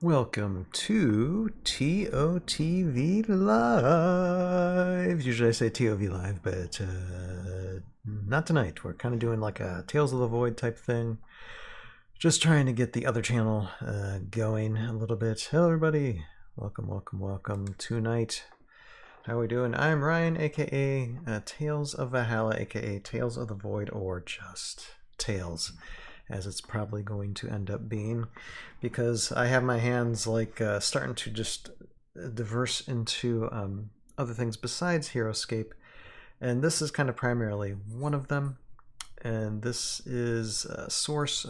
Welcome to TOTV Live. Usually I say TOV Live, but not tonight. We're kind of doing like a Tales of the Void type thing. Just trying to get the other channel going a little bit. Hello, everybody. Welcome tonight. How are we doing? I'm Ryan, aka Tales of Valhalla, aka Tales of the Void, or just Tales, as it's probably going to end up being, because I have my hands like starting to just diverse into other things besides HeroScape, and this is kind of primarily one of them. And this is Source,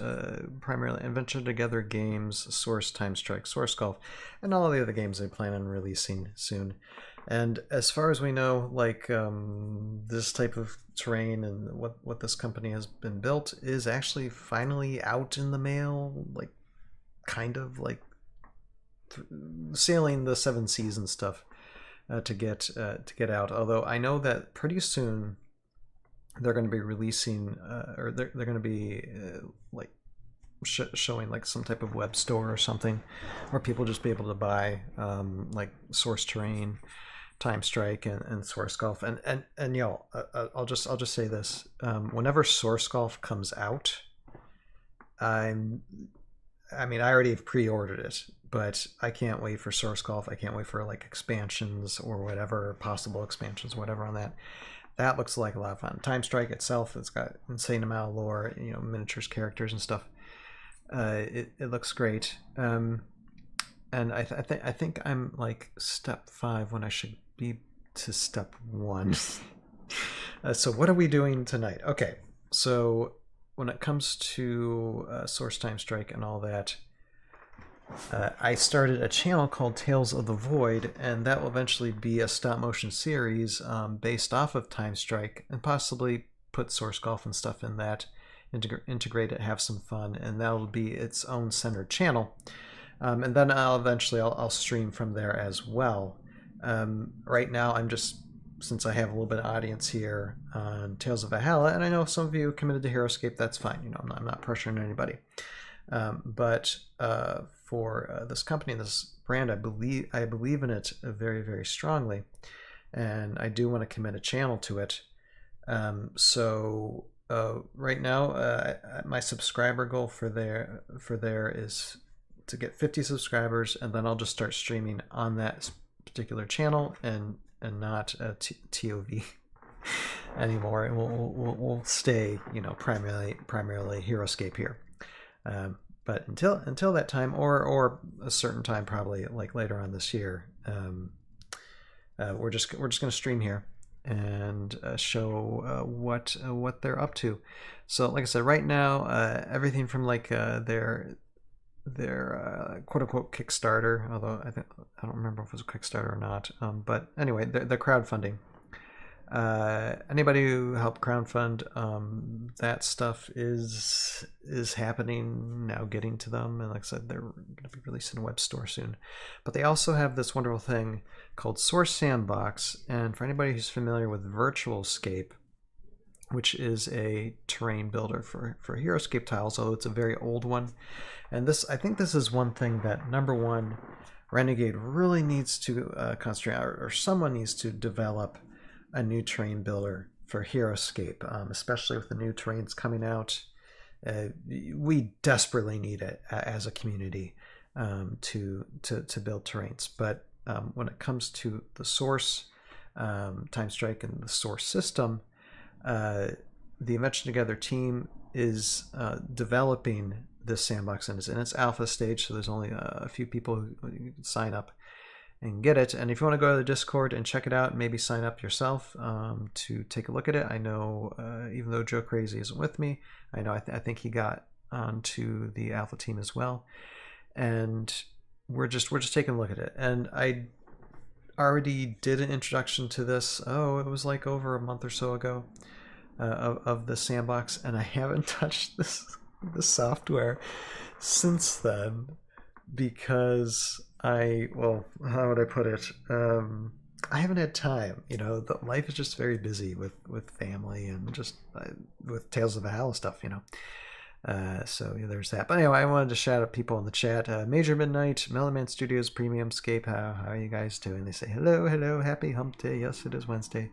primarily Adventure Together games, Source Time Strike, Source Golf, and all the other games they plan on releasing soon. And as far as we know, like this type of terrain and what this company has been built is actually finally out in the mail, like kind of like sailing the 7 seas and stuff to get out. Although I know that pretty soon they're going to be releasing or they're going to be like showing like some type of web store or something where people just be able to buy like Source Terrain, Time Strike, and Source Golf. And y'all, I'll just say this: whenever Source Golf comes out, I already have pre-ordered it, but I can't wait for Source Golf. I can't wait for like expansions or whatever, possible expansions, whatever on that. That looks like a lot of fun. Time Strike itself, it's got insane amount of lore, you know, miniatures, characters, and stuff. It looks great. And I think I'm like step 5 when I should be to step 1. So what are we doing tonight? Okay, so when it comes to Source Time Strike and all that, I started a channel called Tales of the Void, and that will eventually be a stop-motion series based off of Time Strike, and possibly put Source Golf and stuff in that, integrate it, have some fun, and that will be its own centered channel. And then I'll stream from there as well. Right now, I'm just, since I have a little bit of audience here on Tales of Valhalla, and I know some of you committed to HeroScape, that's fine. You know, I'm not pressuring anybody. But for this company, this brand, I believe in it very, very strongly, and I do want to commit a channel to it. So right now, my subscriber goal for there is to get 50 subscribers, and then I'll just start streaming on that particular channel and not TOV anymore. And we'll stay, you know, primarily HeroScape here. But until that time, or a certain time, probably like later on this year, we're just going to stream here and show what they're up to. So like I said, right now, everything from like their quote unquote Kickstarter, although I don't remember if it was a Kickstarter or not. But anyway, the crowdfunding. Anybody who helped crowdfund, that stuff is happening now, getting to them, and like I said, they're going to be releasing a web store soon. But they also have this wonderful thing called SOURCE Sandbox, and for anybody who's familiar with VirtualScape, which is a terrain builder for HeroScape tiles, although it's a very old one. And I think this is one thing that, number one, Renegade really needs to concentrate on, or someone needs to develop a new terrain builder for HeroScape, especially with the new terrains coming out. We desperately need it as a community to build terrains. But when it comes to the Source, Time Strike, and the Source system, the Adventure Together team is developing this sandbox, and it's in its alpha stage, so there's only a few people who can sign up and get it. And if you want to go to the Discord and check it out, maybe sign up yourself to take a look at it. I know even though Joe Crazy isn't with me, I know I think he got onto the alpha team as well, and we're just taking a look at it. And I already did an introduction to this. It was like over a month or so ago of the sandbox, and I haven't touched the software since then, because how would I put it? I haven't had time. You know, life is just very busy with family and just with Tales of Valhalla stuff, you know. So yeah, there's that. But anyway, I wanted to shout out people in the chat. Major Midnight, Melloman Studios, Premium Scape. How are you guys doing? They say hello, hello, happy hump day. Yes, it is Wednesday.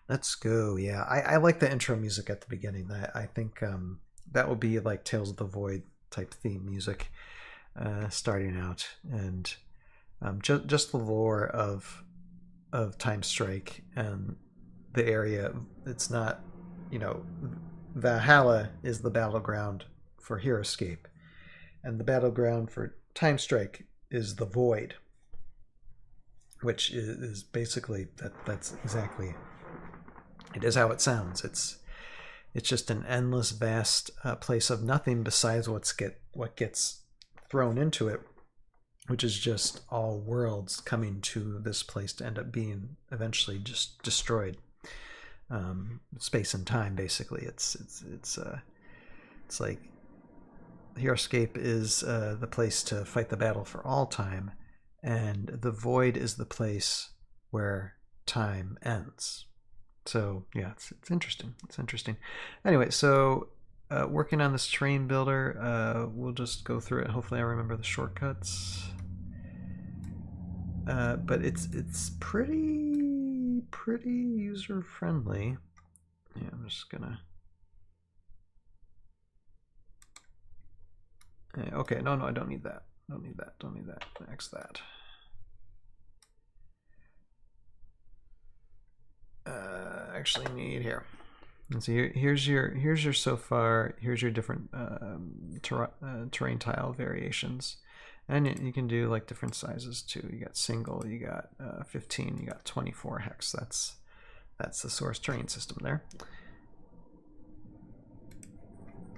Let's go. Yeah, I like the intro music at the beginning. I think that will be like Tales of the Void type theme music starting out, and just the lore of Time Strike and the area. It's not, you know, Valhalla is the battleground for Heroescape, and the battleground for Time Strike is the Void, which is basically that's exactly, it is how it sounds. It's just an endless, vast place of nothing besides what gets thrown into it, which is just all worlds coming to this place to end up being eventually just destroyed. Space and time, basically. It's like Heroescape is the place to fight the battle for all time, and the Void is the place where time ends. So yeah, it's interesting. It's interesting. Anyway, so working on this terrain builder, we'll just go through it. Hopefully I remember the shortcuts. But it's pretty user friendly. Yeah, I'm just gonna. Okay, no, I don't need that. Don't need that. X that. Actually need here. And so here's your so far. Here's your different terrain tile variations, and you can do like different sizes too. You got single, you got 15, you got 24 hex. That's the source terrain system there.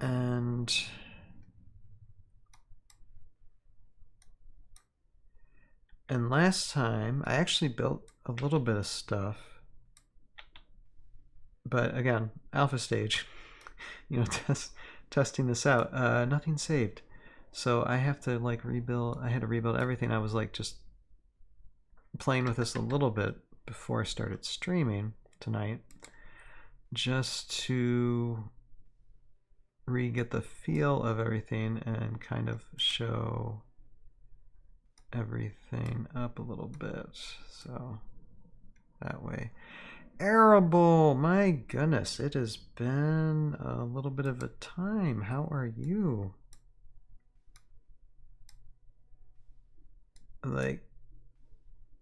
And last time I actually built a little bit of stuff. But again, alpha stage, you know, testing this out. Nothing saved, so I have to like rebuild. I had to rebuild everything. I was like just playing with this a little bit before I started streaming tonight, just to get the feel of everything and kind of show everything up a little bit. So that way. Arable, my goodness, it has been a little bit of a time. How are you? Like,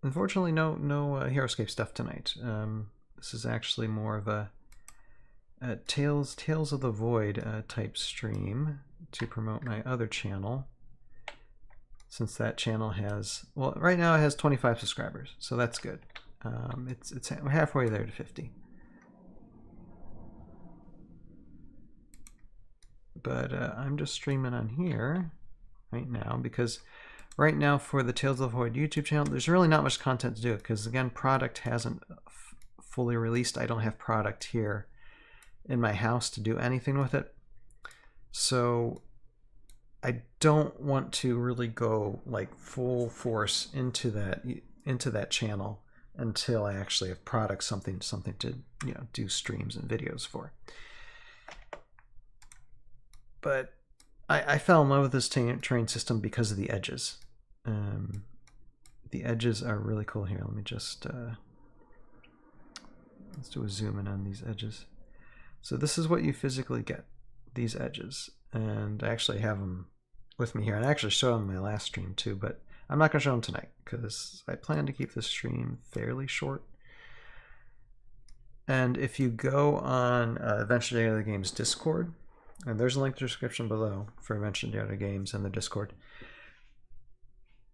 unfortunately, no Heroescape stuff tonight. This is actually more of a Tales of the Void type stream to promote my other channel. Since that channel has, well, right now it has 25 subscribers, so that's good. It's halfway there to 50. But I'm just streaming on here right now because right now for the Tales of the Void YouTube channel, there's really not much content to do because again, product hasn't fully released. I don't have product here in my house to do anything with it. So I don't want to really go like full force into that channel until I actually have product, something to, you know, do streams and videos for. But I fell in love with this terrain system because of the edges. The edges are really cool here. Let me just let's do a zoom in on these edges. So this is what you physically get, these edges, and I actually have them with me here, and I actually showed them in my last stream too, but I'm not going to show them tonight because I plan to keep this stream fairly short. And if you go on Adventure Data Games Discord, and there's a link in the description below for Adventure Data Games and the Discord,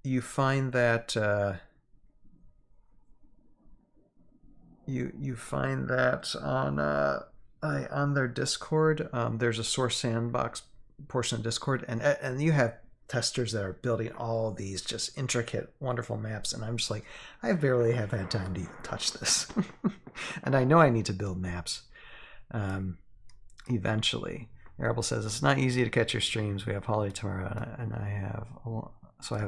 you find that you find that on their Discord, there's a Source Sandbox portion of Discord, and you have testers that are building all of these just intricate, wonderful maps, and I'm just like, I barely have had time to even touch this. And I know I need to build maps eventually. Arable says, it's not easy to catch your streams. We have holiday tomorrow, and I have a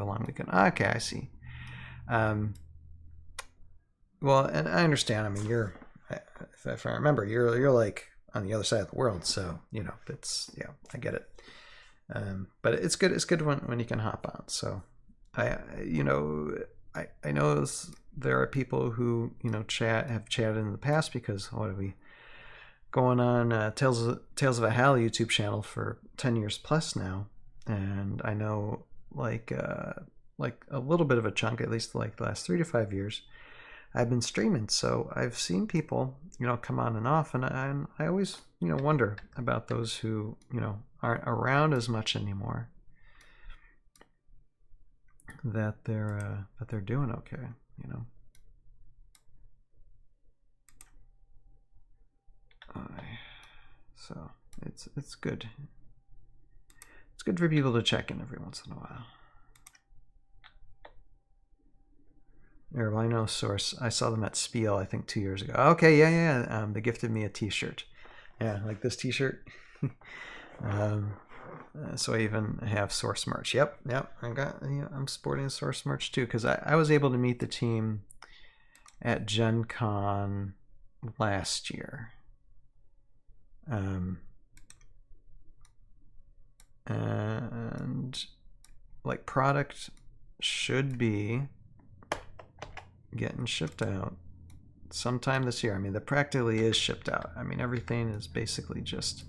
long weekend. Okay, I see. Well, and I understand. I mean, if I remember, you're like on the other side of the world, so it's I get it. But it's good. It's good when you can hop on. So I know there are people who have chatted in the past, because what are we going on Tales of a Hal YouTube channel for 10 years plus now, and I know like a little bit of a chunk, at least like the last 3 to 5 years, I've been streaming. So I've seen people come on and off, and I always wonder about those who aren't around as much anymore, that they're doing okay. So it's good. It's good for people to check in every once in a while. I know Source. I saw them at Spiel, I think 2 years ago. Okay, yeah. They gifted me a T-shirt. Yeah, like this T-shirt. So I even have Source merch. Yep. I'm sporting Source merch too, because I was able to meet the team at Gen Con last year. And like product should be getting shipped out sometime this year. I mean, that practically is shipped out. I mean, everything is basically just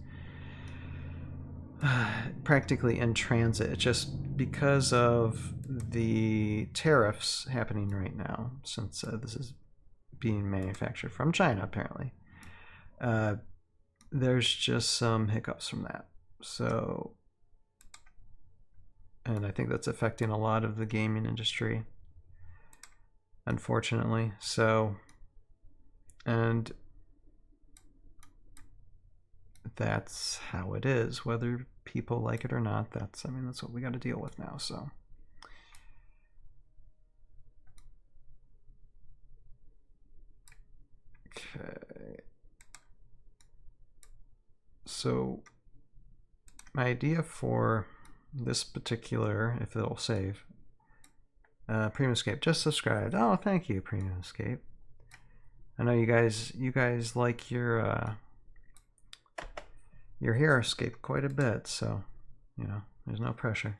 practically in transit. It's just because of the tariffs happening right now, since this is being manufactured from China, apparently. There's just some hiccups from that. So, and I think that's affecting a lot of the gaming industry, unfortunately. So, and that's how it is, whether people like it or not. That's what we got to deal with now. So, okay. So my idea for this particular, if it'll save, Premium Escape just subscribed. Oh, thank you, Premium Escape. I know you guys like your Hero Escape quite a bit, so there's no pressure.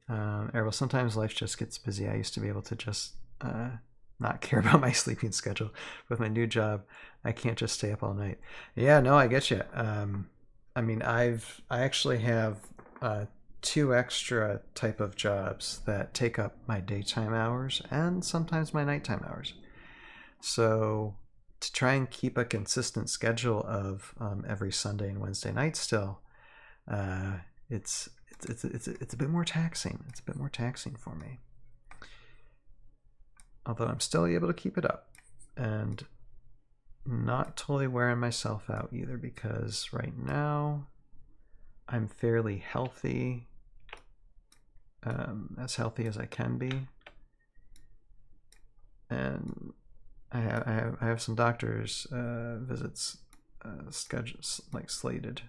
Well, sometimes life just gets busy. I used to be able to just not care about my sleeping schedule. With my new job, I can't just stay up all night. Yeah, no, I get you. I mean, I actually have 2 extra type of jobs that take up my daytime hours and sometimes my nighttime hours. So to try and keep a consistent schedule of every Sunday and Wednesday night still, it's a bit more taxing. It's a bit more taxing for me. Although I'm still able to keep it up, and not totally wearing myself out either, because right now I'm fairly healthy, as healthy as I can be, and I have some doctor's visits scheduled, like slated,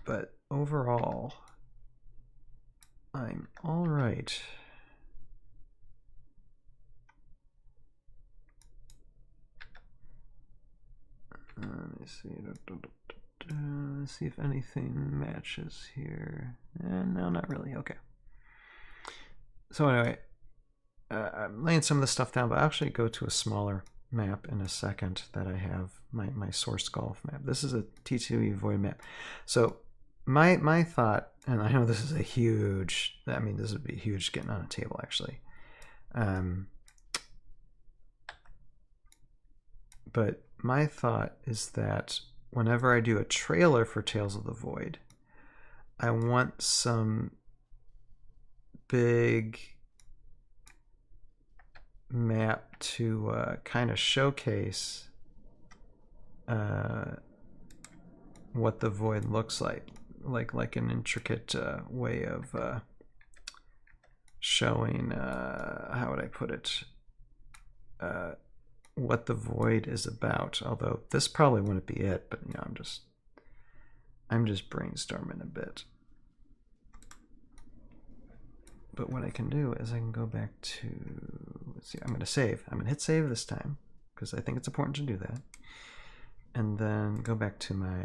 but overall I'm all right. Let me see. Let's see if anything matches here. No, not really. Okay. So anyway, I'm laying some of the stuff down, but I'll actually go to a smaller map in a second that I have, my Source Golf map. This is a T2E Void map. So my thought, and I know this is a huge, this would be huge getting on a table actually. But my thought is that whenever I do a trailer for Tales of the Void, I want some big map to kind of showcase what the Void looks like an intricate way of showing, how would I put it, what the Void is about. Although this probably wouldn't be it, but I'm just brainstorming a bit. But what I can do is I can go back to, let's see, I'm going to save. I'm going to hit save this time because I think it's important to do that. and then go back to my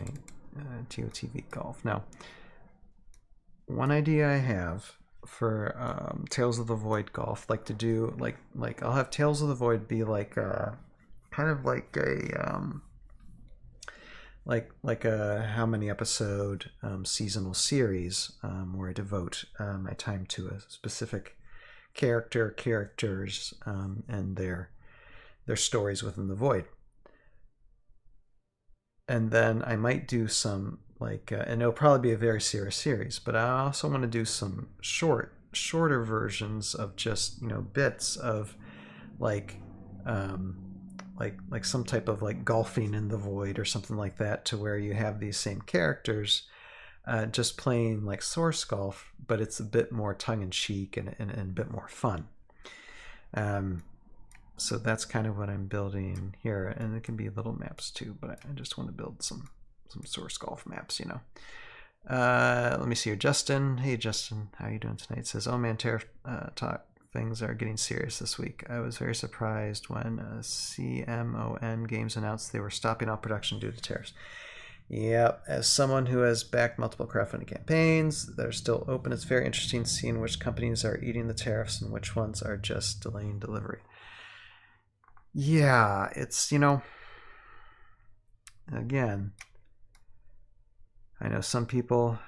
TOTV golf. Now, one idea I have for Tales of the Void golf, like to do like I'll have Tales of the Void be like kind of like a like a how many episode seasonal series where I devote my time to a specific characters and their stories within the void. And then I might do some like and it'll probably be a very serious series, but I also want to do some shorter versions of just, you know, bits of like like some type of like golfing in the void or something like that, to where you have these same characters just playing like source golf, but it's a bit more tongue-in-cheek and a bit more fun. So that's kind of what I'm building here, and it can be little maps too, but I just want to build some source golf maps, you know. Let me see here. Justin, hey Justin, how are you doing tonight? Says, oh man, tariff talk things are getting serious this week. I was very surprised when CMON Games announced they were stopping all production due to tariffs. Yep, as someone who has backed multiple crowdfunding campaigns that are still open, it's very interesting seeing which companies are eating the tariffs and which ones are just delaying delivery. Yeah, it's, you know, again, I know some people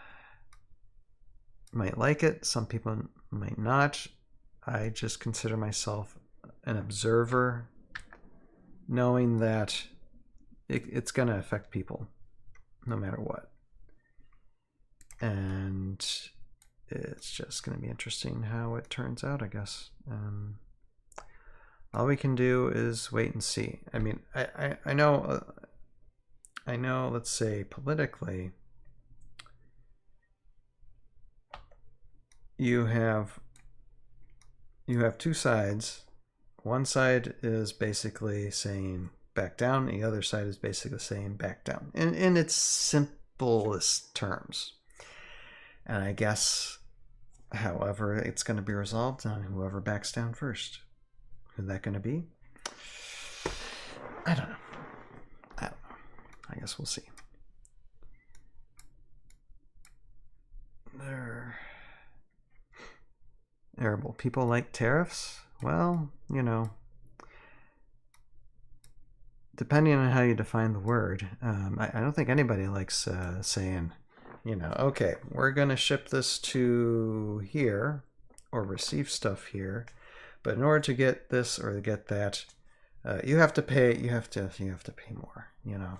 might like it, some people might not. I just consider myself an observer, knowing that it's going to affect people no matter what. And it's just going to be interesting how it turns out, I guess. All we can do is wait and see. I mean, I know, let's say politically, you have two sides. One side is basically saying back down. The other side is basically saying back down in its simplest terms. And I guess, however, it's going to be resolved on whoever backs down first. Who's that going to be? I don't know. I guess we'll see. Arable. People like tariffs? Well, you know, depending on how you define the word, I don't think anybody likes saying, you know, okay, we're going to ship this to here or receive stuff here, but in order to get this or to get that, you have to pay. You have to pay more. You know.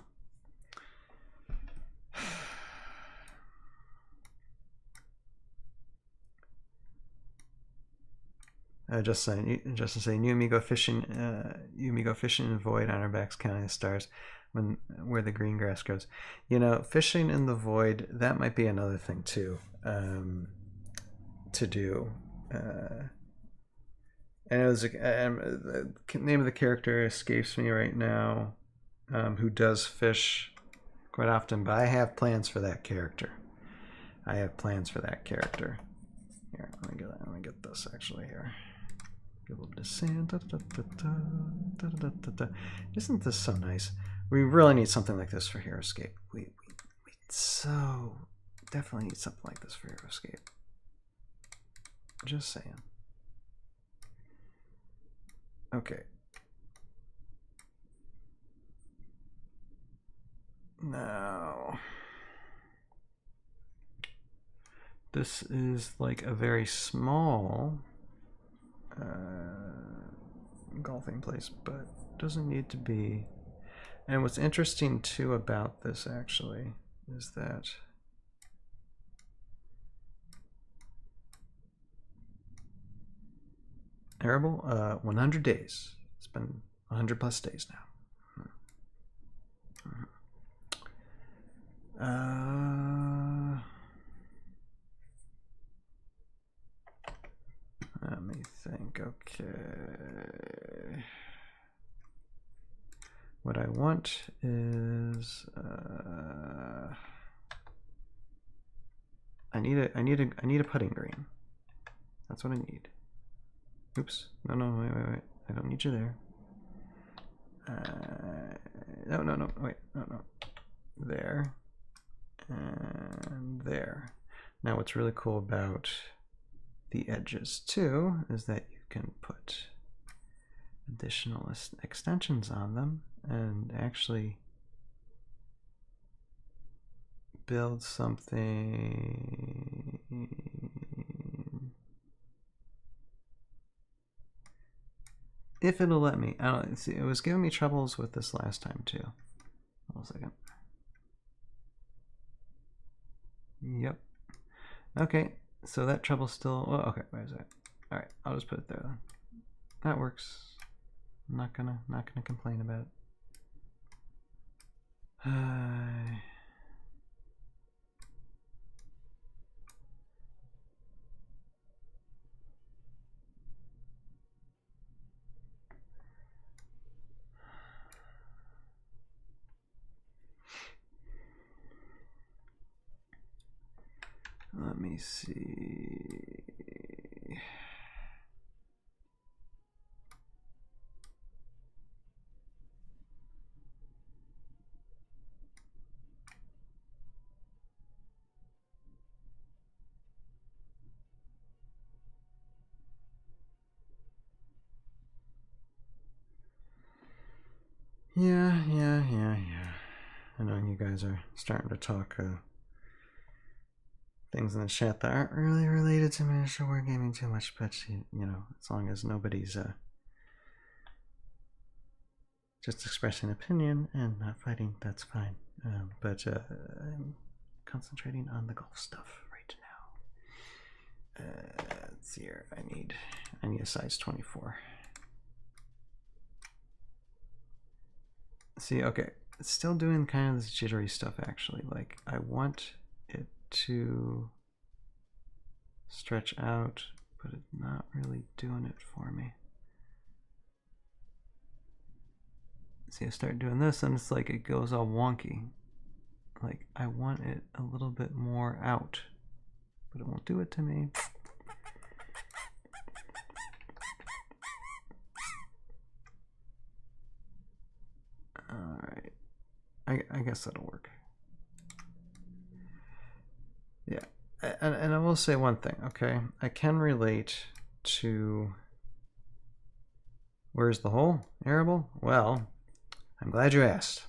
Just saying, new amigo fishing, fishing in void on our backs, counting the stars, where the green grass grows. You know, fishing in the void, that might be another thing too, to do. And it was the name of the character escapes me right now, who does fish quite often, but I have plans for that character. Here, let me get this actually here. Get a little bit of sand. Isn't this so nice? We really need something like this for Hero Escape. We so definitely need something like this for Hero Escape. Just saying. Okay. Now, this is like a very small golfing place, but doesn't need to be. And what's interesting too about this actually is that arable 100 days. It's been 100 plus days now. Let me think. Okay. What I want is I need a putting green. That's what I need. Oops. No, wait. I don't need you there. No, wait, no. There and there. Now what's really cool about the edges too is that you can put additional extensions on them and actually build something. If it'll let me. I don't see. It was giving me troubles with this last time too. Hold on a second. Yep. Okay. So that trouble's still. Oh, okay. Wait a second. All right. I'll just put it there then. That works. I'm not gonna complain about it. Let me see. Yeah. I know you guys are starting to talk things in the chat that aren't really related to miniature wargaming too much, but you know, as long as nobody's just expressing opinion and not fighting, that's fine. But I'm concentrating on the golf stuff right now. Let's see here. I need a size 24. See, okay, it's still doing kind of this jittery stuff actually. Like I want it to stretch out, but it's not really doing it for me. See, I start doing this and it's like it goes all wonky. Like I want it a little bit more out, but it won't do it to me. All right, I guess that'll work. Yeah, and I will say one thing, okay? I can relate to where's the hole? Arable? Well, I'm glad you asked.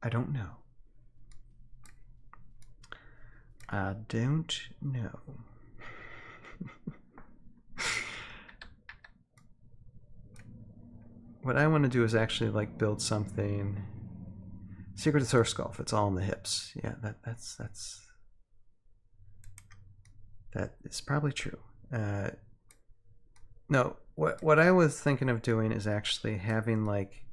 I don't know. I don't know. What I want to do is actually like build something. Secret of Source Golf. It's all in the hips. Yeah, that is probably true. No, what I was thinking of doing is actually having like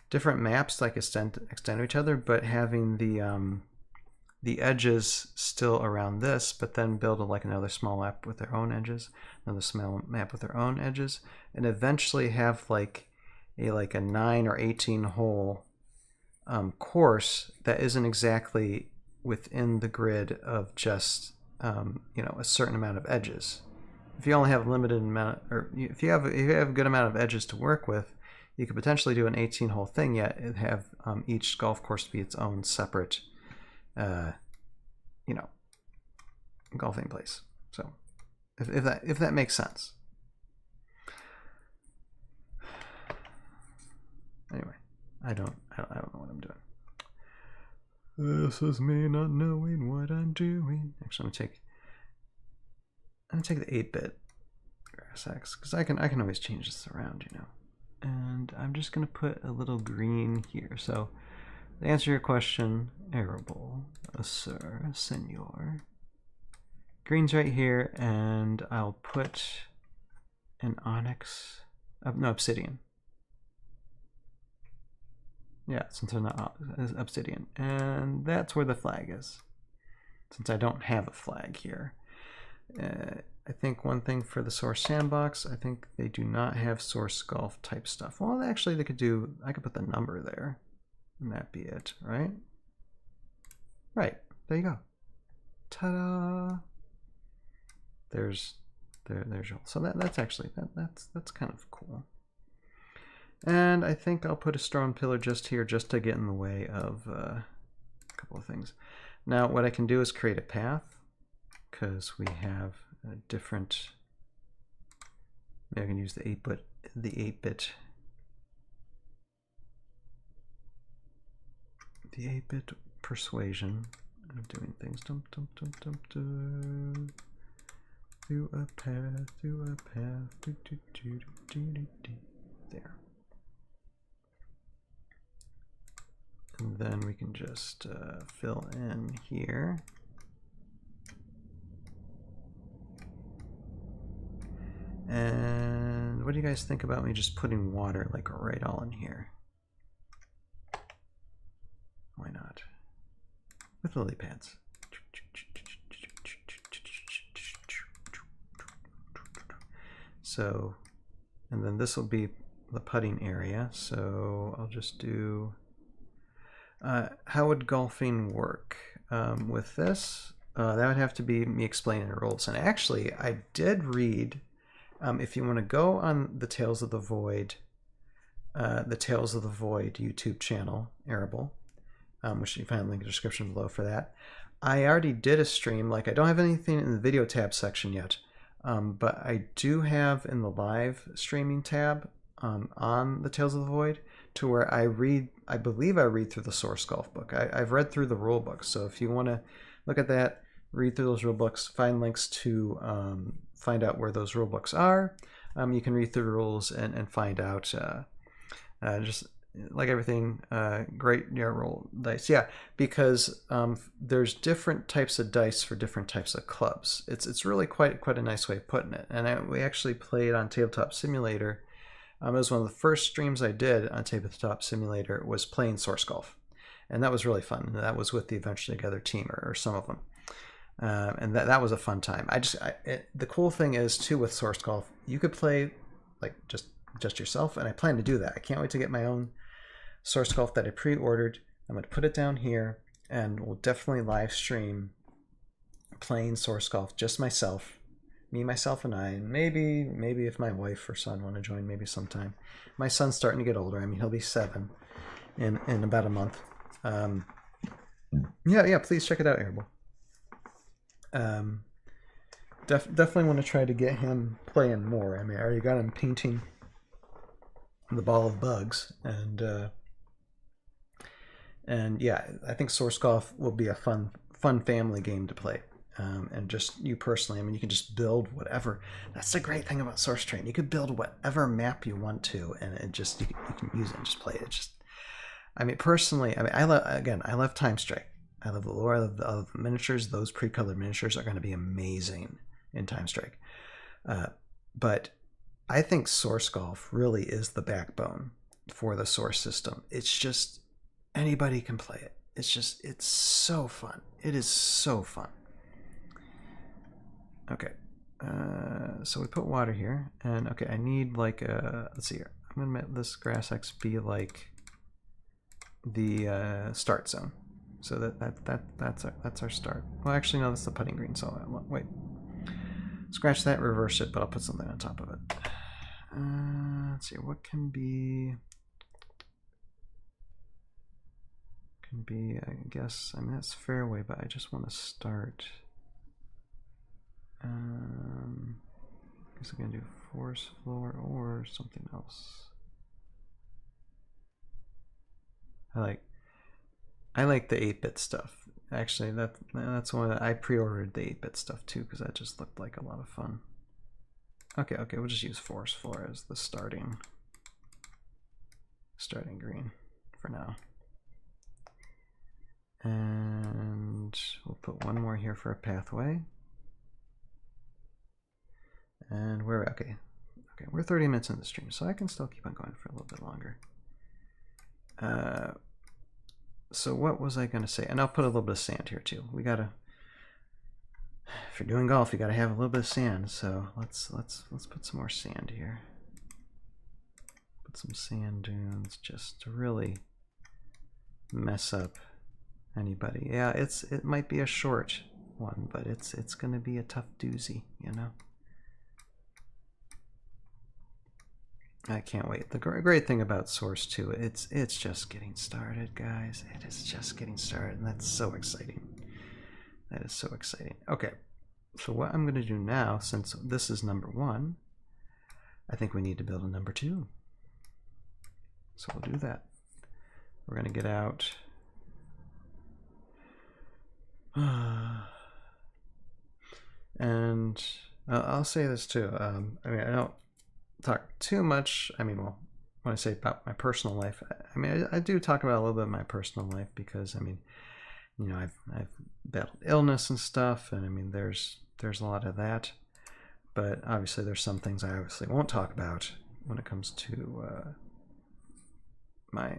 different maps like extend to each other, but having the edges still around this, but then build like another small map with their own edges, another small map with their own edges, and eventually have like a 9 or 18 hole course that isn't exactly within the grid of just you know, a certain amount of edges. If you only have a limited amount, or if you have a good amount of edges to work with, you could potentially do an 18 hole thing, yet have each golf course be its own separate you know, golfing place. So if that makes sense. Anyway, I don't know what I'm doing. This is me not knowing what I'm doing. Actually, I'm gonna take the 8-bit grass because I can always change this around, you know. And I'm just gonna put a little green here. So to answer your question, arable, sir, senor. Green's right here, and I'll put an onyx. No, obsidian. Yeah, since they're not obsidian. And that's where the flag is. Since I don't have a flag here. I think one thing for the Source Sandbox, I think they do not have Source Golf type stuff. Well, actually, I could put the number there. And that be it, right? Right, there you go. Ta-da! There's your. So that's actually that's kind of cool. And I think I'll put a stone pillar just here just to get in the way of a couple of things. Now what I can do is create a path, because we have a different, maybe I can use the 8-bit persuasion of doing things. Through a path, there. And then we can just fill in here. And what do you guys think about me just putting water like right all in here? Why not? With lily pads. So, and then this will be the putting area. So I'll just do, how would golfing work with this? That would have to be me explaining the rules. And actually, I did read, if you want to go on the Tales of the Void YouTube channel, Arable, which you find a link in the description below for that. I already did a stream, like I don't have anything in the video tab section yet, but I do have in the live streaming tab on the Tales of the Void, to where I believe I read through the Source Golf book. I've read through the rule book, so if you want to look at that, read through those rule books, find links to find out where those rule books are. You can read through the rules and find out just like everything, great roll dice. Yeah, because there's different types of dice for different types of clubs. It's really quite a nice way of putting it. And we actually played on Tabletop Simulator. It was one of the first streams I did on Tabletop Simulator, was playing Source Golf. And that was really fun. And that was with the Adventure Together team, or some of them. And that was a fun time. The cool thing is too with Source Golf, you could play like just yourself, and I plan to do that. I can't wait to get my own Source Golf that I pre-ordered. I'm going to put it down here, and we'll definitely live stream playing Source Golf, just myself, myself, and I, and maybe if my wife or son want to join, maybe sometime. My son's starting to get older. I mean, he'll be 7 in about a month. Yeah, please check it out, Arable. Definitely want to try to get him playing more. I mean, I already got him painting the ball of bugs, and yeah, I think Source Golf will be a fun family game to play. And just you personally, I mean, you can just build whatever. That's the great thing about Source Train. You could build whatever map you want to, and it just you can use it and just play it. I mean, personally, I love Time Strike. I love the lore. I love the miniatures. Those pre-colored miniatures are going to be amazing in Time Strike. But I think Source Golf really is the backbone for the Source system. It's just anybody can play it. It's so fun. It is so fun. Okay, so we put water here, and okay, I need like a, let's see here. I'm gonna make this grass X be like the start zone. So that's our start. Well, actually, no, that's the putting green. So wait, scratch that, reverse it, but I'll put something on top of it. Let's see, what can be? I guess. I mean, that's fairway, but I just want to start. I guess I'm gonna do force floor or something else. I like the 8-bit stuff. Actually, that's one I pre-ordered the 8-bit stuff too, because that just looked like a lot of fun. Okay, we'll just use force floor as the starting green for now. And we'll put one more here for a pathway. And we're okay. We're 30 minutes in the stream, so I can still keep on going for a little bit longer. So what was I gonna say? And I'll put a little bit of sand here too. We gotta, if you're doing golf, you gotta have a little bit of sand. So let's put some more sand here. Put some sand dunes just to really mess up anybody. Yeah, it might be a short one, but it's gonna be a tough doozy, you know. I can't wait. The great thing about Source 2, it's just getting started, guys. It is just getting started, and that's so exciting. That is so exciting. Okay, so what I'm going to do now, since this is number 1, I think we need to build a number 2. So we'll do that. We're going to get out. And I'll say this too. I mean, I don't talk too much. I mean, well, when I say about my personal life, I mean, I do talk about a little bit of my personal life because, I mean, you know, I've battled illness and stuff, and I mean, there's a lot of that. But obviously, there's some things I obviously won't talk about when it comes to my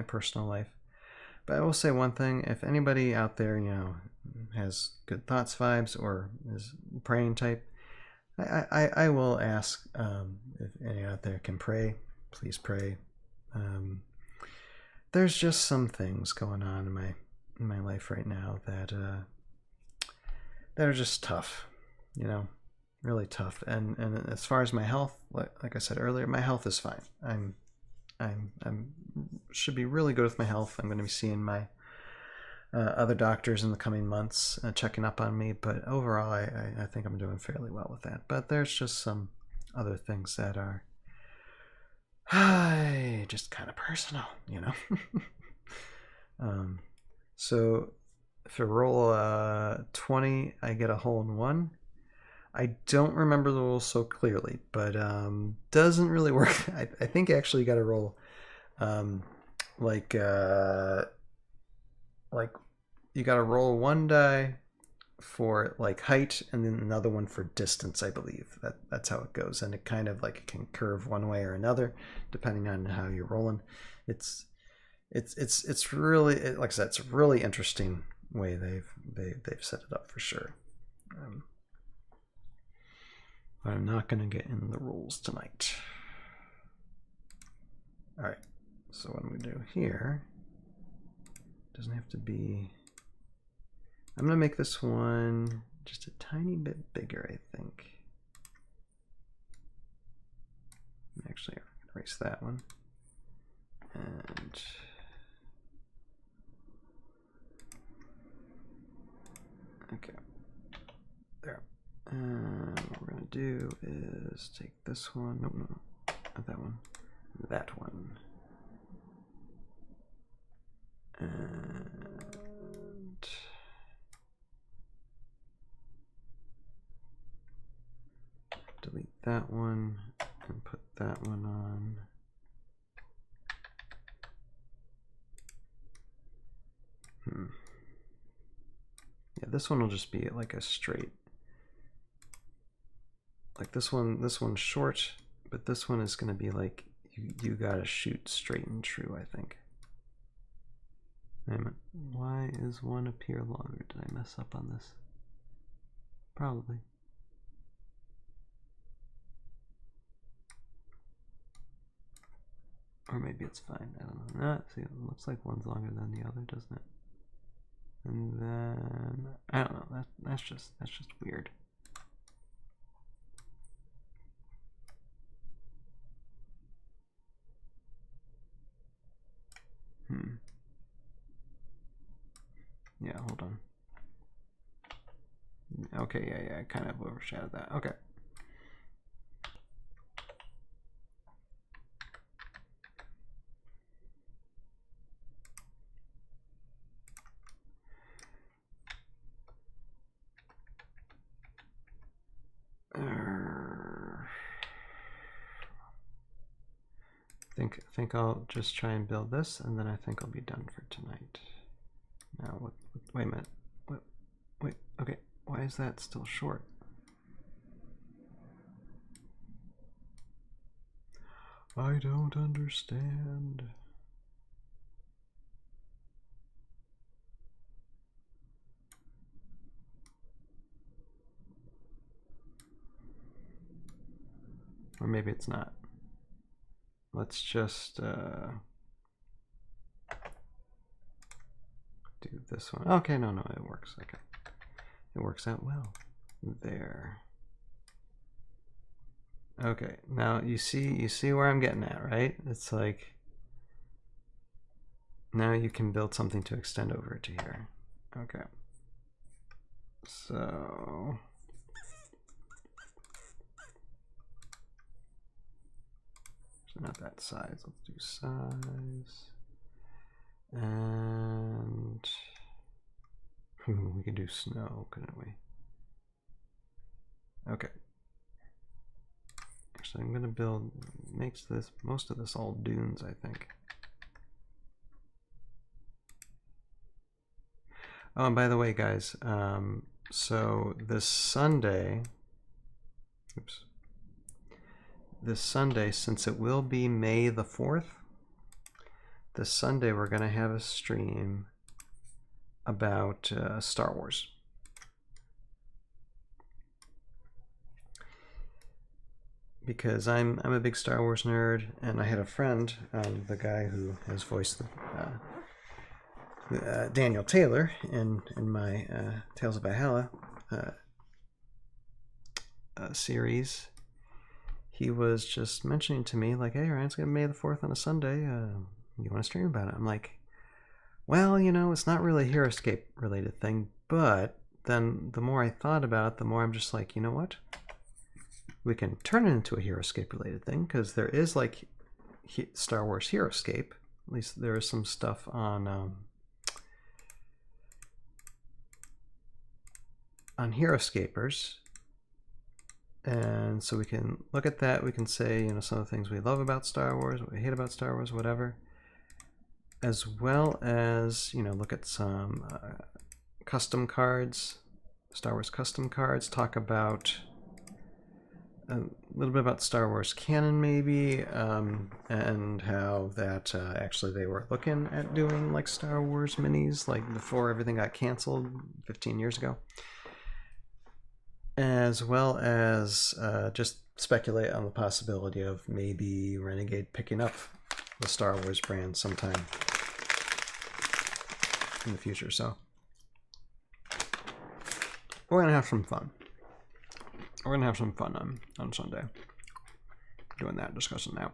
personal life. But I will say one thing: if anybody out there, you know, has good thoughts, vibes, or is praying type, I will ask if any out there can pray. Please pray. There's just some things going on in my life right now that are just tough, you know, really tough. And as far as my health, like I said earlier, my health is fine. I'm should be really good with my health. I'm going to be seeing my other doctors in the coming months, checking up on me. But overall, I think I'm doing fairly well with that. But there's just some other things that are just kind of personal, you know. So if I roll 20, I get a hole in 1. I don't remember the rules so clearly, but doesn't really work. I think actually you got to roll like you got to roll 1 die for like height and then another one for distance. I believe that's how it goes, and it kind of like can curve one way or another depending on how you're rolling. It's really, like I said, it's a really interesting way they've set it up for sure. But I'm not going to get in the rules tonight. All right, so what I'm going to do here doesn't have to be. I'm going to make this one just a tiny bit bigger, I think. Actually, I'm going to erase that one. And okay, there. And what we're going to do is take this one. No, not that one. That one. And delete that one and put that one on. Yeah, this one will just be like a straight. Like this one's short, but this one is going to be like you gotta shoot straight and true, I think. Wait a minute. Why is one up here longer? Did I mess up on this? Probably. Or maybe it's fine. I don't know. See, it looks like one's longer than the other, doesn't it? And then I don't know. That's just weird. Yeah, hold on. Okay, yeah, I kind of overshadowed that. Okay. I think I'll just try and build this, and then I think I'll be done for tonight. Now, wait a minute. Wait, okay. Why is that still short? I don't understand. Or maybe it's not. Let's just do this one. Okay, no, it works. Okay. It works out well. There. Okay, now you see where I'm getting at, right? It's like now you can build something to extend over to here. Okay. So not that size. Let's do size. And we could do snow, couldn't we? Okay. Actually, I'm gonna build, makes this, most of this all dunes, I think. Oh, and by the way, guys, so this Sunday, oops, this Sunday, since it will be May the 4th, this Sunday we're gonna have a stream about Star Wars. Because I'm a big Star Wars nerd, and I had a friend, the guy who has voiced Daniel Taylor in my Tales of Valhalla series. He was just mentioning to me, like, hey, Ryan, it's gonna be May the 4th on a Sunday. You want to stream about it? I'm like, well, you know, it's not really a HeroScape related thing, but then the more I thought about it, the more I'm just like, you know what? We can turn it into a HeroScape related thing, because there is like Star Wars HeroScape. At least there is some stuff on HeroScapers. And so we can look at that. We can say, you know, some of the things we love about Star Wars, what we hate about Star Wars, whatever. As well as, you know, look at some custom cards, Star Wars custom cards, talk about a little bit about Star Wars canon maybe, and how that actually they were looking at doing like Star Wars minis like before everything got canceled 15 years ago. As well as just speculate on the possibility of maybe Renegade picking up the Star Wars brand sometime in the future. So we're gonna have some fun. We're gonna have some fun on Sunday doing that, discussing that.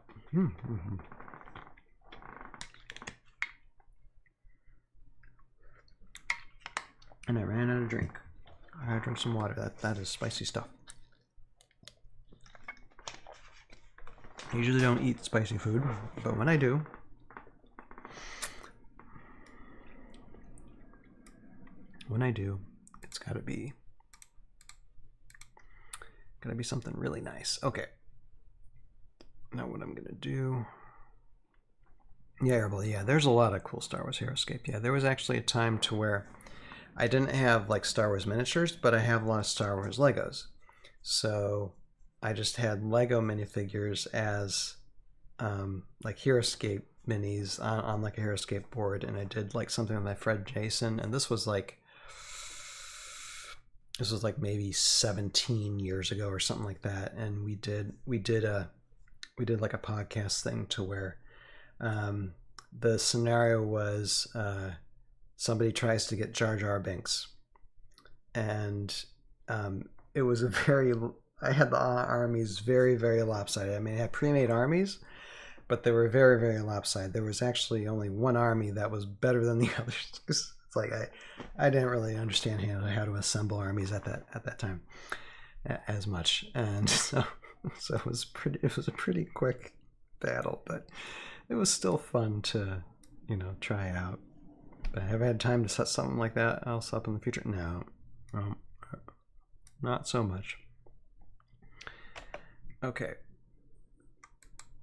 And I ran out of drink. I gotta drink some water. That is spicy stuff. I usually don't eat spicy food, but when I do, it's gotta be something really nice. Okay. Now what I'm gonna do. Yeah, there's a lot of cool Star Wars HeroScape. Yeah, there was actually a time to where I didn't have like Star Wars miniatures, but I have a lot of Star Wars Legos. So I just had Lego minifigures as like HeroScape minis on like a HeroScape board, and I did like something with my friend Jason, and this was like maybe 17 years ago or something like that, and we did like a podcast thing to where the scenario was somebody tries to get Jar Jar Binks, and it was I had the armies very, very lopsided. I mean, I had pre-made armies, but they were very, very lopsided. There was actually only one army that was better than the others. It's like I didn't really understand how to assemble armies at that time as much, and so it was a pretty quick battle, but it was still fun to, you know, try out. But have I had time to set something like that else up in the future? No, not so much. Okay.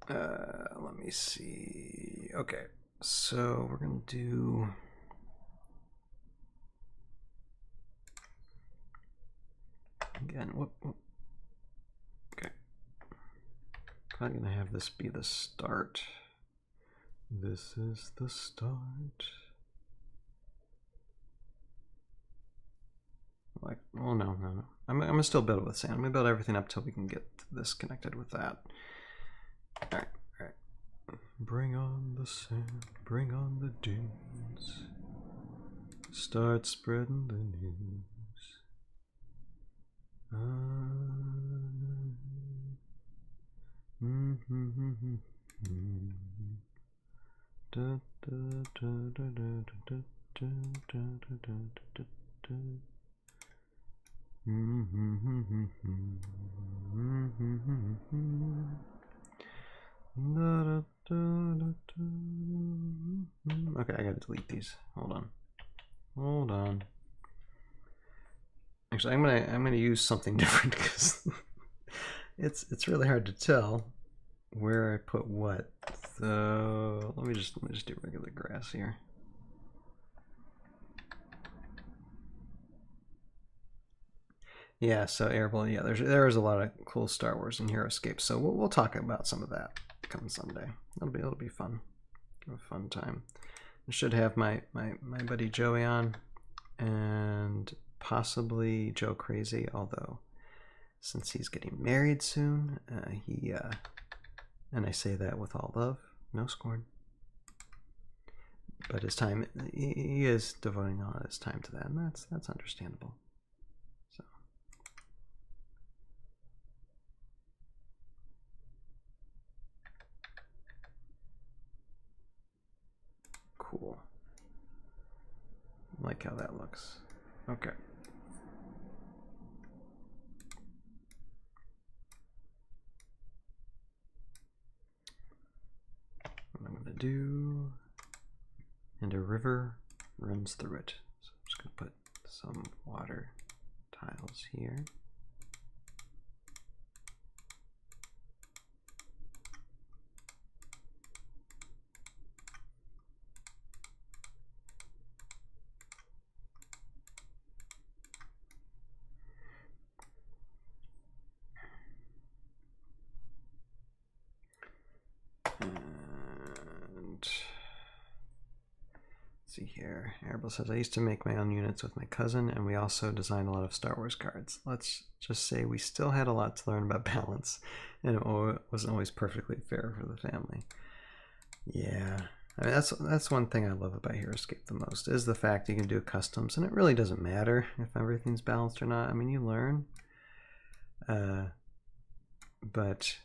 Let me see. Okay, so we're gonna do. Again, whoop. Okay. I'm gonna have this be the start. This is the start. Like, well, no. I'm gonna still build it with sand. I'm gonna build everything up till we can get this connected with that. All right. Bring on the sand, bring on the dunes. Start spreading the news. Okay, I gotta delete these. Hold on. Actually, I'm gonna use something different because it's really hard to tell where I put what. So let me just do regular grass here. Yeah, so Airbowl, yeah, there's a lot of cool Star Wars and Heroescape, so we'll talk about some of that come Sunday. It'll be fun, a fun time. I should have my buddy Joey on, and possibly Joe Crazy, although since he's getting married soon, and I say that with all love, no scorn, but his time, he is devoting all his time to that, and that's understandable. So cool. I like how that looks. Okay. What I'm going to do, and a river runs through it. So I'm just going to put some water tiles here. See here, Arable says, I used to make my own units with my cousin, and we also designed a lot of Star Wars cards. Let's just say we still had a lot to learn about balance, and it wasn't always perfectly fair for the family. Yeah, I mean, that's one thing I love about Heroescape the most, is the fact you can do customs, and it really doesn't matter if everything's balanced or not. I mean, you learn, but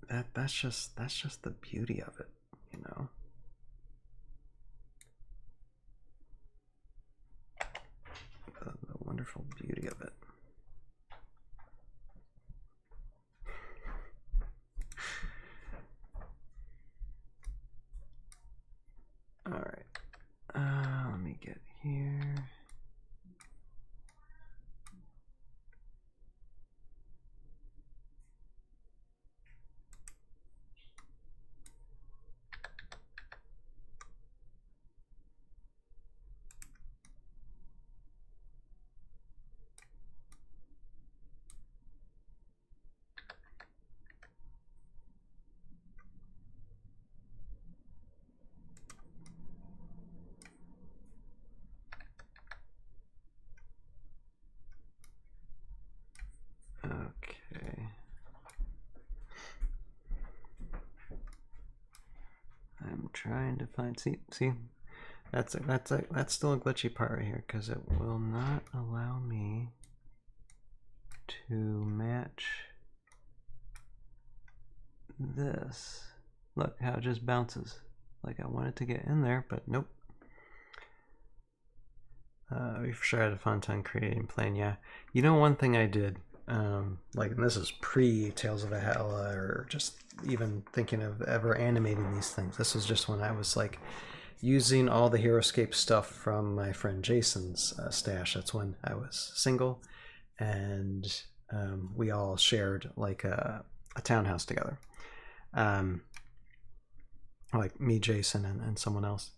that's just the beauty of it, you know. The wonderful beauty of it. All right, let me get here. Okay. I'm trying to find, see, that's still a glitchy part right here, because it will not allow me to match this. Look how it just bounces. Like I wanted to get in there, but nope. We for sure had a fun time creating and playing. Yeah, you know, one thing I did, like, and this is pre Tales of Valhalla, or just even thinking of ever animating these things. This was just when I was like using all the Heroescape stuff from my friend Jason's stash. That's when I was single, and we all shared like a townhouse together. Like me, Jason, and someone else.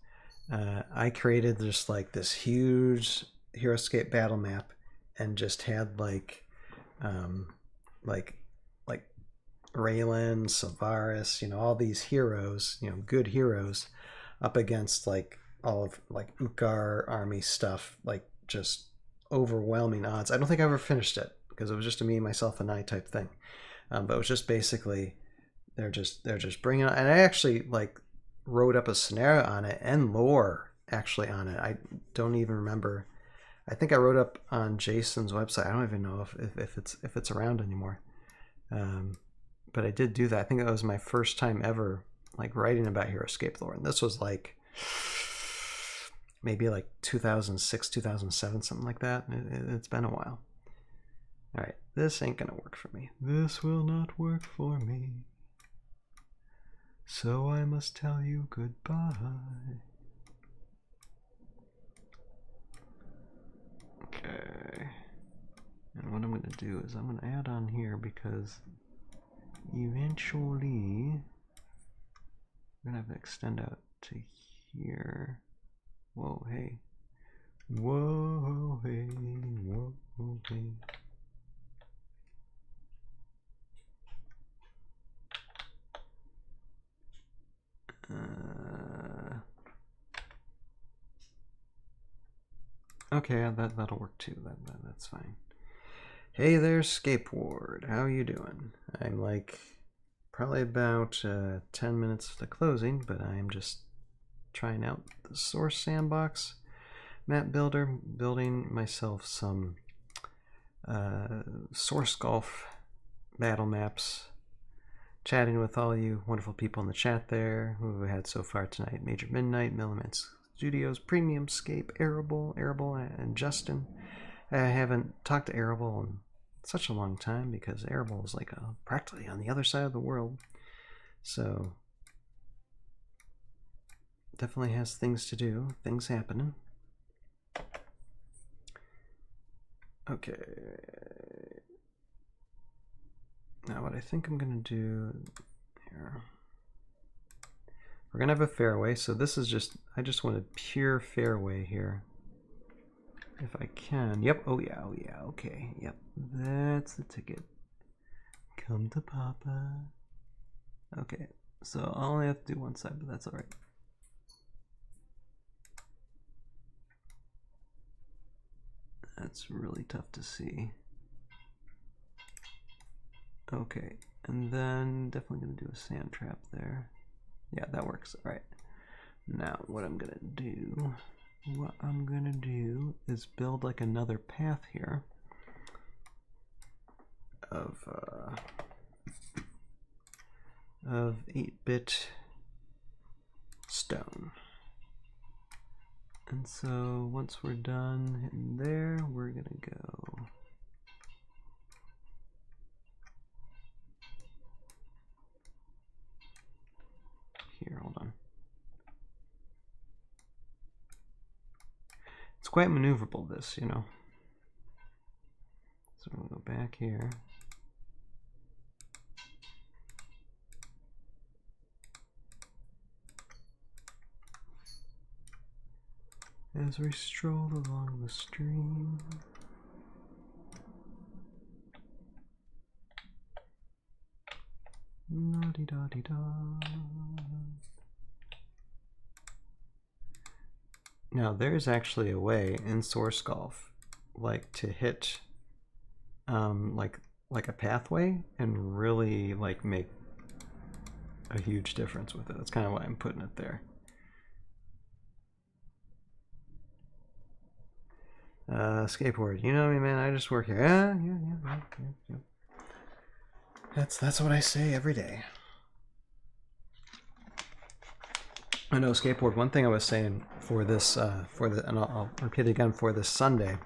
I created just like this huge Heroescape battle map, and just had like Raylan, Savaris, you know, all these heroes, you know, good heroes, up against like all of like Ukar army stuff, like just overwhelming odds. I don't think I ever finished it because it was just a me, myself, and I type thing. But it was just basically they're just bringing it, and I actually like wrote up a scenario on it and lore actually on it. I don't even remember. I think I wrote up on Jason's website. I don't even know if it's around anymore. But I did do that. I think that was my first time ever like writing about Heroescape lore, and this was like maybe like 2006, 2007, something like that. It's been a while. All right, this ain't gonna work for me. This will not work for me. So I must tell you goodbye. Okay. And what I'm gonna do is I'm gonna add on here because eventually we're gonna have to extend out to here. Whoa, hey. Whoa, hey, whoa, hey. Okay, that'll work too. That's fine. Hey there, Skateboard. How you doing? I'm like probably about 10 minutes to closing, but I'm just trying out the SOURCE Sandbox map builder, building myself some Source Golf battle maps, chatting with all you wonderful people in the chat there who we've had so far tonight. Major Midnight, Milliman Studios, Premium Scape, Arable, and Justin. I haven't talked to Arable in such a long time because Arable is like practically on the other side of the world. So definitely has things to do, things happening. Okay. Now what I think I'm gonna do here, we're gonna have a fairway, so this is just, I just want a pure fairway here. If I can. Yep, oh yeah, okay, yep. That's the ticket. Come to Papa. Okay, so I only have to do one side, but that's alright. That's really tough to see. Okay, and then definitely gonna do a sand trap there. Yeah, that works. Alright. Now what I'm gonna do is build like another path here of 8-bit stone. And so once we're done hitting there, we're gonna go here. Hold on. It's quite maneuverable, this, you know. So we'll go back here. As we stroll along the stream. La-di-da-di-da. Now there's actually a way in Source Golf, like to hit, like a pathway and really like make a huge difference with it. That's kind of why I'm putting it there. Skateboard, you know me, man. I just work here. Yeah. That's what I say every day. I know, Skateboard. One thing I was saying for this, and I'll repeat it again for this Sunday.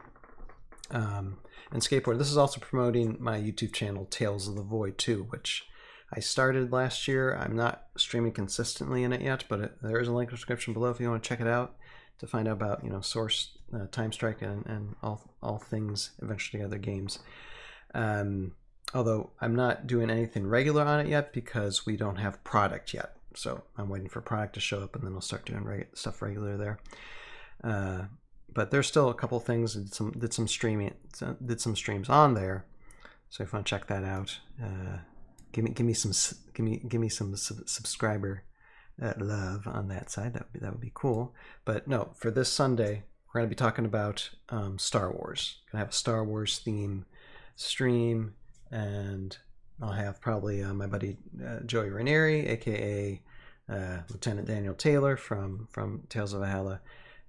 And Skateboard, this is also promoting my YouTube channel, Tales of the Void 2, which I started last year. I'm not streaming consistently in it yet, but there is a link in the description below if you want to check it out to find out about, you know, Source, Time Strike, and all things Adventure Together games. Although I'm not doing anything regular on it yet because we don't have product yet. So I'm waiting for product to show up, and then I'll start doing stuff regular there. But there's still a couple things. Did some streams on there. So if you want to check that out, give me some subscriber love on that side. That would be cool. But no, for this Sunday, we're going to be talking about Star Wars. Gonna have a Star Wars theme stream, and I'll have probably my buddy Joey Ranieri, aka Lieutenant Daniel Taylor from Tales of Valhalla,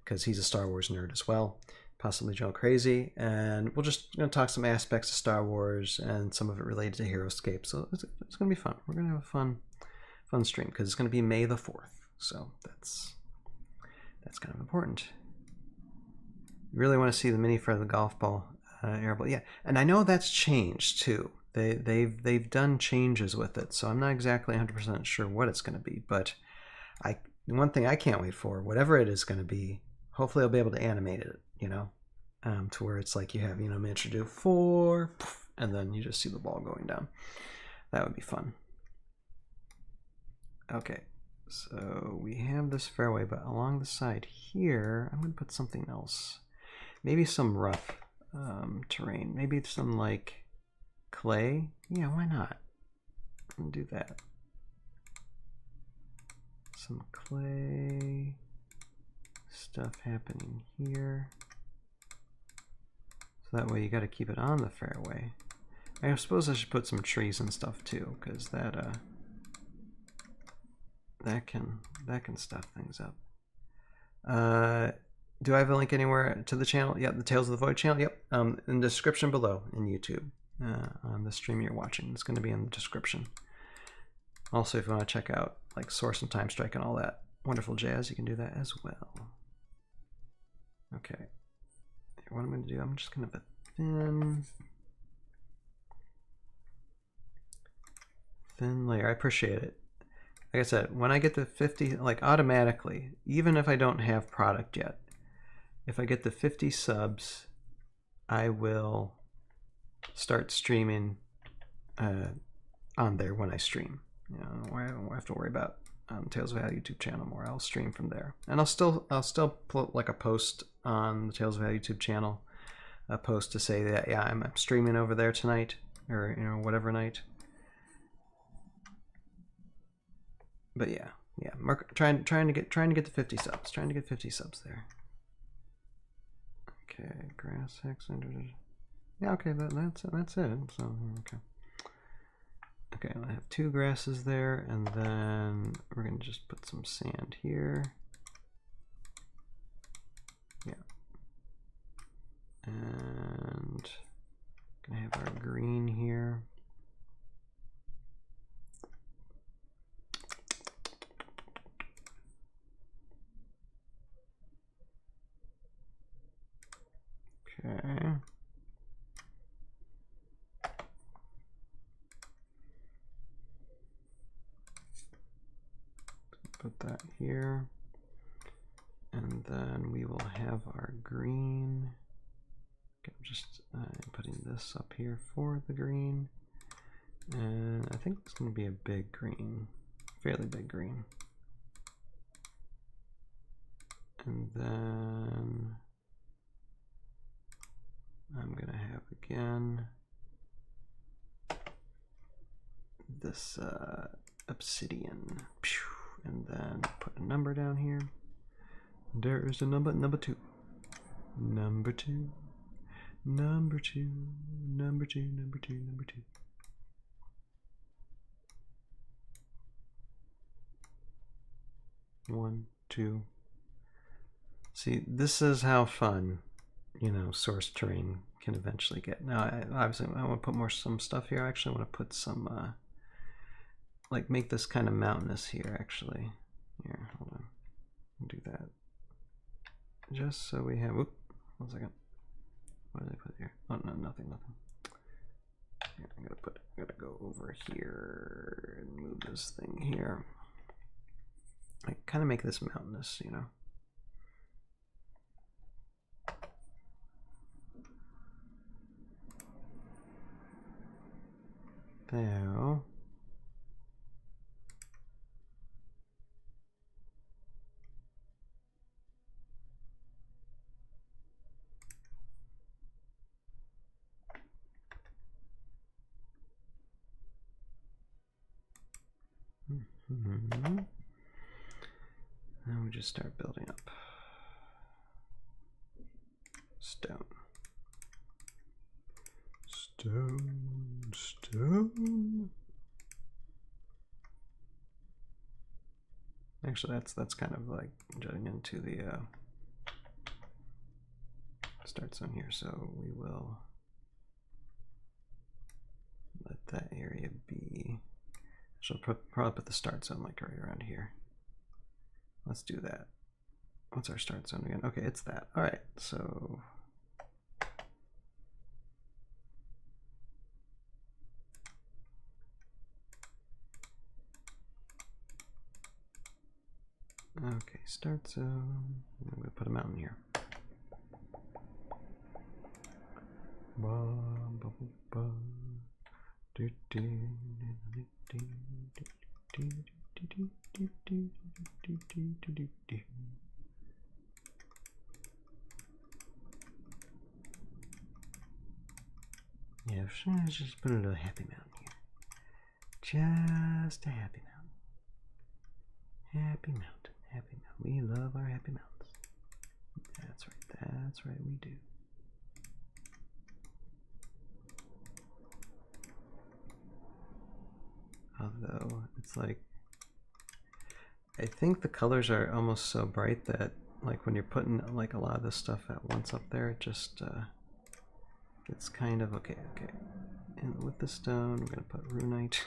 because he's a Star Wars nerd as well. possibly Joe Crazy, and we'll just talk some aspects of Star Wars and some of it related to HeroScape. So it's going to be fun. We're going to have a fun stream because it's going to be May the 4th. So that's kind of important. You really want to see the mini for the golf ball airball, yeah. And I know that's changed too. They've done changes with it, so I'm not exactly 100% sure what it's going to be. But one thing I can't wait for, whatever it is going to be, hopefully I'll be able to animate it, to where it's like you have, miniature do 4, and then you just see the ball going down. That would be fun. Okay, so we have this fairway, but along the side here, I'm going to put something else. Maybe some rough terrain. Maybe some like clay. Yeah, why not? I'll do that. Some clay stuff happening here. So that way you got to keep it on the fairway. I suppose I should put some trees and stuff too, because that can stuff things up. Do I have a link anywhere to the channel? Yep, the Tales of the Void channel. Yep, in the description below in YouTube on the stream you're watching. It's going to be in the description. Also, if you want to check out like Source and Time Strike and all that wonderful jazz, you can do that as well. Okay, what I'm going to do, I'm just going to thin layer. I appreciate it. Like I said, when I get to 50, like automatically, even if I don't have product yet, if I get to 50 subs, I will start streaming on there when I stream. I don't have to worry about Tales of Value YouTube channel more. I'll stream from there, and I'll still put like a post on the Tales of Value YouTube channel, a post to say that yeah, I'm streaming over there tonight, or whatever night. But yeah, trying to get to 50 subs. Trying to get 50 subs there. Okay, grass hex. Yeah, okay, that's it. So okay, I have 2 grasses there, and then we're gonna just put some sand here. Yeah, and gonna have our green here. Okay. Put that here. And then we will have our green. Okay, I'm just putting this up here for the green. And I think it's going to be a big green, fairly big green. And then I'm going to have again this obsidian, and then put a number down here. There is a number 2, number 2, number 2, number 2, number 2, number 2, number 2. One, 2. See, this is how fun, source terrain can eventually get. Now, obviously, I want to put some stuff here. I actually want to put some, like, make this kind of mountainous here, actually. Here, hold on. I'll do that. Just so we have, 1 second. What did I put here? Oh, no, nothing. Here, I'm gonna go over here and move this thing here. I kind of make this mountainous, Now, now we just start building up. Stone. Actually, that's kind of like getting into the start zone here, so we will let that area be. She'll probably put the start zone like right around here. Let's do that. What's our start zone again? Okay, it's that. All right, so okay, start zone. I'm gonna put a mountain here. Yeah, let's just put a little happy mountain here. Just a happy mountain. Happy mountain, happy mountain. We love our happy mountains. That's right, we do. Although it's like, I think the colors are almost so bright that like when you're putting like a lot of this stuff at once up there, it just gets kind of okay. And with the stone, we're gonna put runite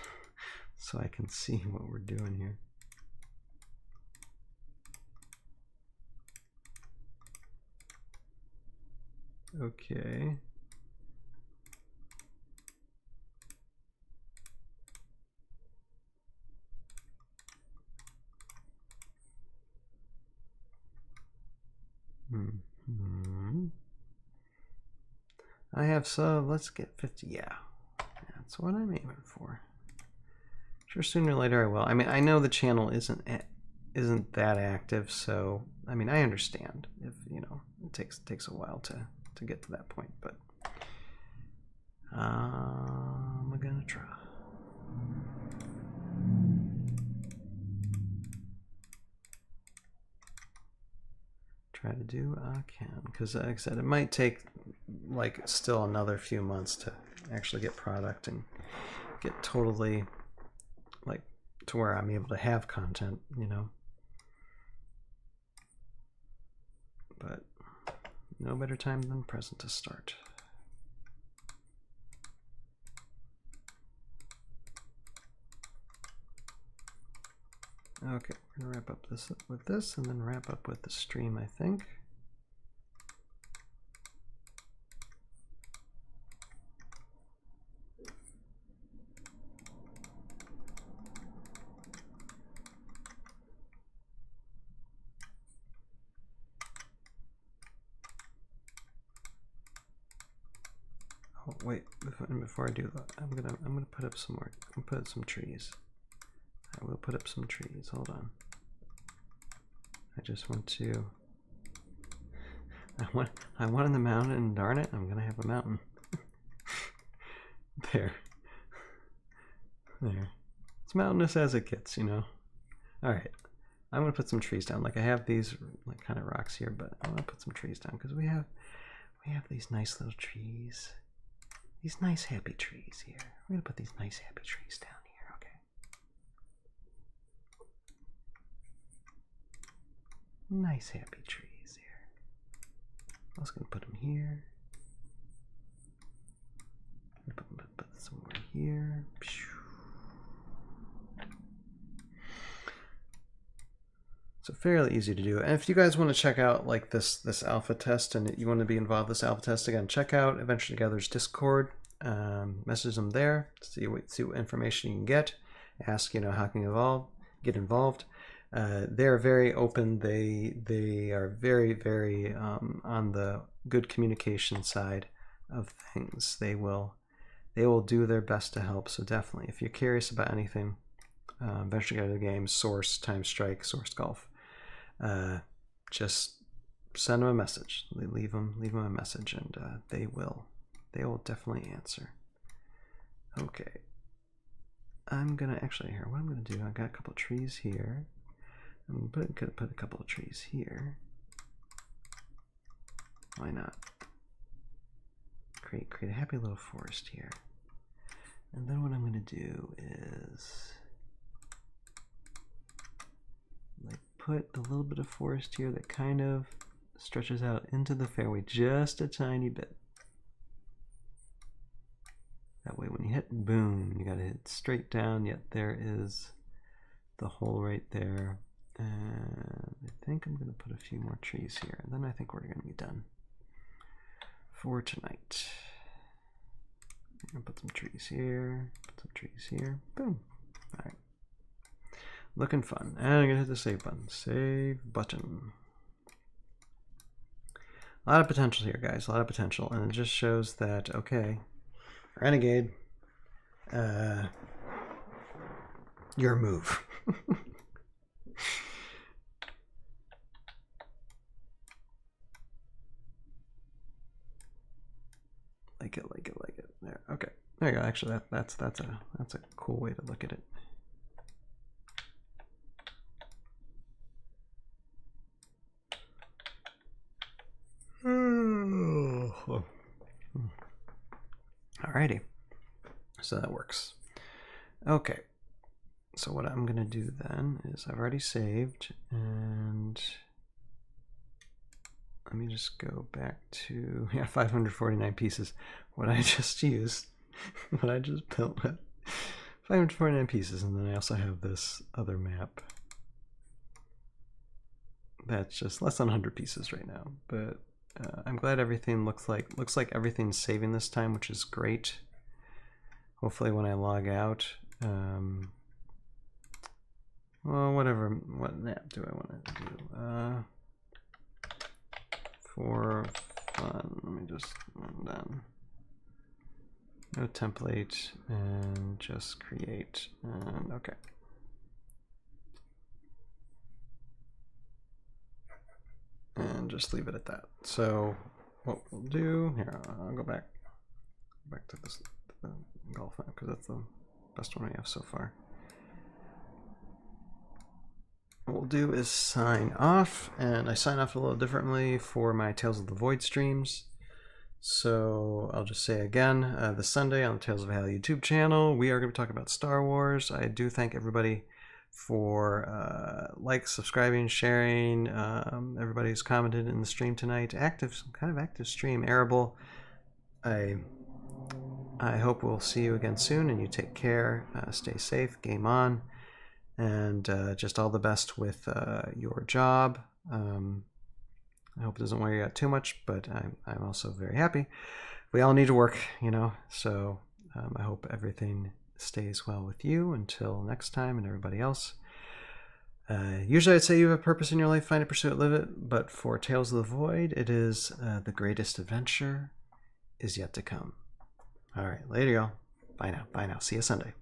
so I can see what we're doing here. Okay. I have let's get 50. Yeah, that's what I'm aiming for. Sure, sooner or later I will. I mean, I know the channel isn't that active, so I mean, I understand if you know it takes a while to get to that point, but I'm gonna try. Try to do what I can, because like I said, it might take like still another few months to actually get product and get totally like to where I'm able to have content, you know. But no better time than present to start. Okay, we're gonna wrap up this with this and then wrap up with the stream, I think. Oh wait, before I do that, I'm gonna put up some more. I'm gonna put up some trees. I will put up some trees. Hold on. I just want to. I wanted the mountain, and darn it, I'm gonna have a mountain. There. It's mountainous as it gets, you know. All right. I'm gonna put some trees down. Like I have these like kind of rocks here, but I want to put some trees down because we have these nice little trees. These nice happy trees here. We're gonna put these nice happy trees down here, okay? Nice happy trees here. I was gonna put them here. Put some more here. So fairly easy to do. And if you guys want to check out like this alpha test and you want to be involved in this alpha test, again, check out Adventure Together's Discord. Message them there to see what information you can get. Ask, you know, how can you get involved. They're very open. They are very on the good communication side of things. They will do their best to help. So definitely, if you're curious about anything, Adventure Together games, Source, Time Strike, Source Golf, just send them a message. Leave them a message, and they will definitely answer. Okay, I'm gonna actually here. What I'm gonna do? I got a couple of trees here. I'm gonna put a couple of trees here. Why not? Create a happy little forest here. And then what I'm gonna do is like put a little bit of forest here that kind of stretches out into the fairway just a tiny bit. That way when you hit, boom, you gotta hit straight down, yet there is the hole right there. And I think I'm gonna put a few more trees here, and then I think we're gonna be done for tonight. I'm gonna put some trees here, put some trees here, boom. All right, looking fun. And I'm gonna hit the save button. Save button. A lot of potential here, guys, a lot of potential. And it just shows that, okay, Renegade, your move. Like it, like it, like it. There, okay. There you go. Actually, that's a cool way to look at it. Alrighty. So that works. Okay. So what I'm gonna do then is I've already saved, and let me just go back to 549 pieces. What I just used, what I just built with 549 pieces, and then I also have this other map that's just less than 100 pieces right now. But I'm glad everything looks like everything's saving this time, which is great. Hopefully, when I log out, well, whatever. What map do I want to do? For fun, let me just run down. No template, and just create. And okay. And just leave it at that. So what we'll do here, I'll go back to this the golf map because that's the best one we have so far. What we'll do is sign off, and I sign off a little differently for my Tales of the Void streams. So I'll just say again, this Sunday on the Tales of Hal YouTube channel, we are going to be talking about Star Wars. I do thank everybody for subscribing, sharing, everybody who's commented in the stream tonight. Kind of active stream. Arable, I hope we'll see you again soon, and you take care, stay safe, game on, and just all the best with your job. I hope it doesn't wear you out too much, but I'm also very happy. We all need to work, you know, so I hope everything stays well with you until next time, and everybody else. Usually I'd say you have a purpose in your life, find it, pursue it, live it, but for Tales of the Void, it is the greatest adventure is yet to come. All right, later y'all. Bye now. See you Sunday.